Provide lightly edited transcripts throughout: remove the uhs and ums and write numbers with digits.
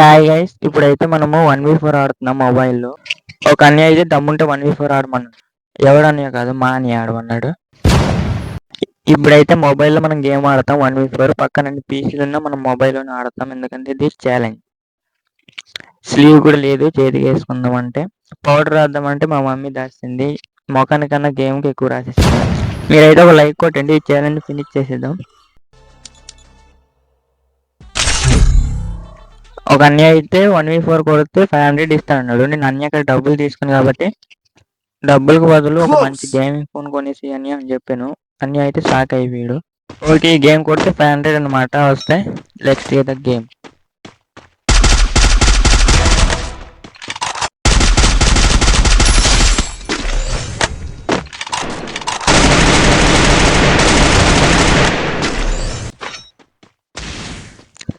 Hi guys, ఇప్పుడైతే మనము 1v4 ఆడుతున్నాం మొబైల్లో. ఒక అన్నయ్య అయితే దమ్ముంటే 1v4 ఆడమన్నాడు. ఎవడన్నయ్య కాదు, మా అన్నయ్య ఆడమన్నాడు. ఇప్పుడైతే మొబైల్లో మనం గేమ్ ఆడతాం 1v4. పక్కన పీసీలు ఉన్నా మనం మొబైల్లోనే ఆడతాం, ఎందుకంటే ఇది ఛాలెంజ్. స్లీవ్ కూడా లేదు, చేతికి వేసుకుందాం అంటే. పౌడర్ రాద్దామంటే మా మమ్మీ దాచింది. మొఖానికన్నా గేమ్కి ఎక్కువ రాసేస్తుంది. మీరైతే ఒక లైక్ కొట్టండి, ఈ ఛాలెంజ్ ఫినిష్ చేసేద్దాం. ఒక అన్నయ్య అయితే 1v4 కొడితే 500 ఇస్తానన్నాడు. నేను అన్నయ్య డబ్బులు తీసుకుని కాబట్టి డబ్బులకు బదులు ఒక మంచి గేమింగ్ ఫోన్ కొనేసి అని చెప్పాను. అన్నయ్య అయితే షాక్ అయిపోయాడు. ఓకే, ఈ గేమ్ కొడితే 500 అనమాట వస్తాయి. Let's play the game.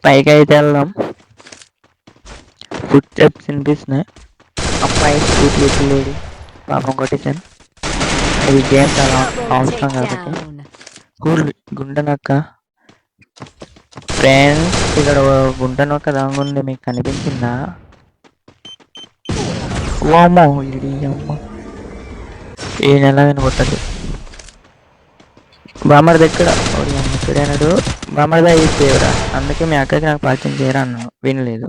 పైకి అయితే వెళ్దాం. ఫుడ్ స్టెప్స్ వినిపిస్తున్నాయి. అమ్మాయి స్కూటీ ఎక్కలేదు, పాపం కొట్టేసాను. ఇది గేమ్ చాలా అవసరం కాబట్టి. గుండెనొక్క ఫ్రెండ్స్, ఇక్కడ గుండెనొక్క దాగుంది, మీకు కనిపించిందా? ఓమ్మో, ఇది అమ్మ ఈ నెల కొట్టదు. బామ్మడి ఎక్కడ ఇక్కడేనాడు. బామ్మడిదా ఈ చేయరా, అందుకే మీ అక్కకి నాకు పరిచయం చేయరా అన్నాను, వినలేదు.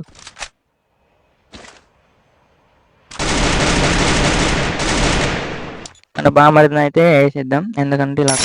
మన బామ్మడిని అయితే వేసేద్దాం, ఎందుకంటే ఇలా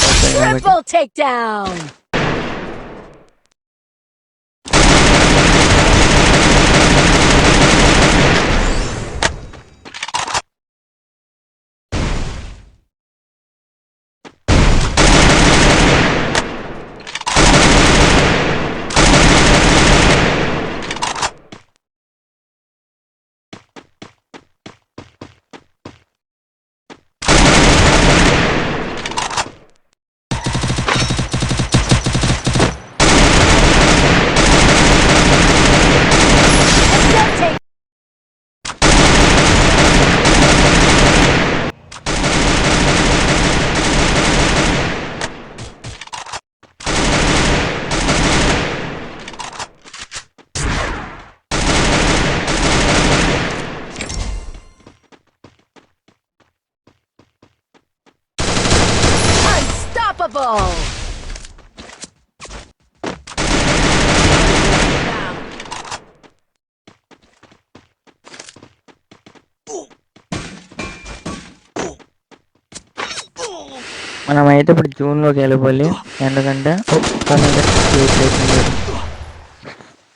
మనమైతే ఇప్పుడు జూన్లోకి వెళ్ళిపోయి, ఎందుకంటే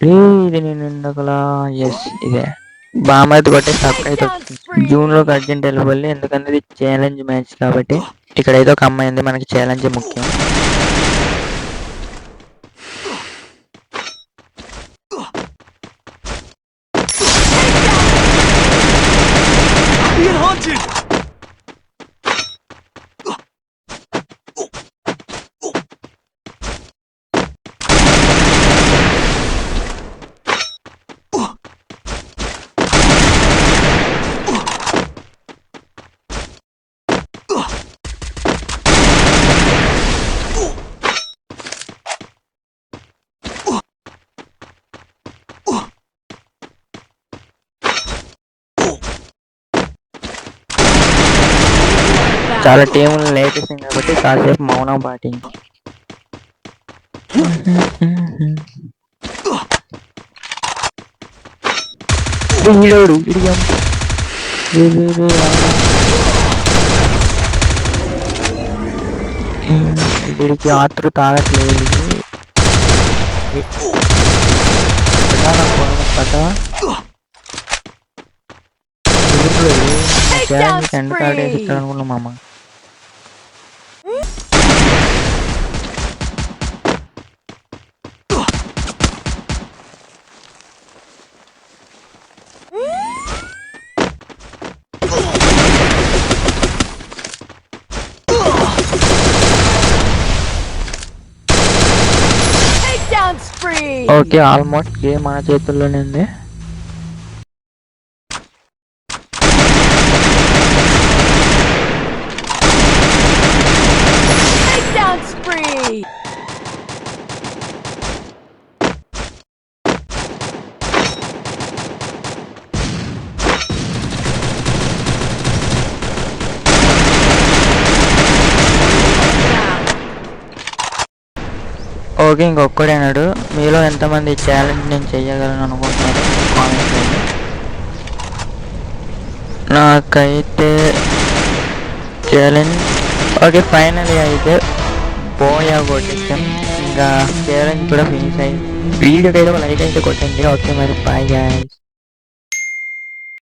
ఇది నేను ఇందాకలా ఇదే బామ్మది కొట్టే తక్కువ అయితే జూన్లోకి అర్జెంట్ వెళ్ళిపోయి, ఎందుకంటే ఇది ఛాలెంజ్ మ్యాచ్ కాబట్టి. ఇక్కడైతే ఒక అమ్మాయి ఉంది, మనకి ఛాలెంజ్ ముఖ్యం. చాలా టీములు లేటేసింది కాబట్టి కాసేపు మౌనం పాటించి వీడికి ఆతృత తాగట్లేదు. ఎండ తాడేసి ఇక్కడ అనుకున్నాం మామ. ఓకే, ఆల్మోస్ట్ గేమ్ మన చేతుల్లోనే ఉంది. ఓకే, ఇంకొక్కడే అన్నాడు. మీలో ఎంతమంది ఛాలెంజ్ నేను చెయ్యగలను అనుకుంటున్నారు కామెంట్ చేయండి. నాకైతే ఛాలెంజ్ ఓకే, ఫైనల్గా అయితే బోయా కొట్టేసాం. ఇంకా ఛాలెంజ్ కూడా ఫినిష్ అయ్యింది. వీడియోకి అయితే లైక్ అయితే కొట్టండి. ఓకే మరి, బాయ్ గైస్.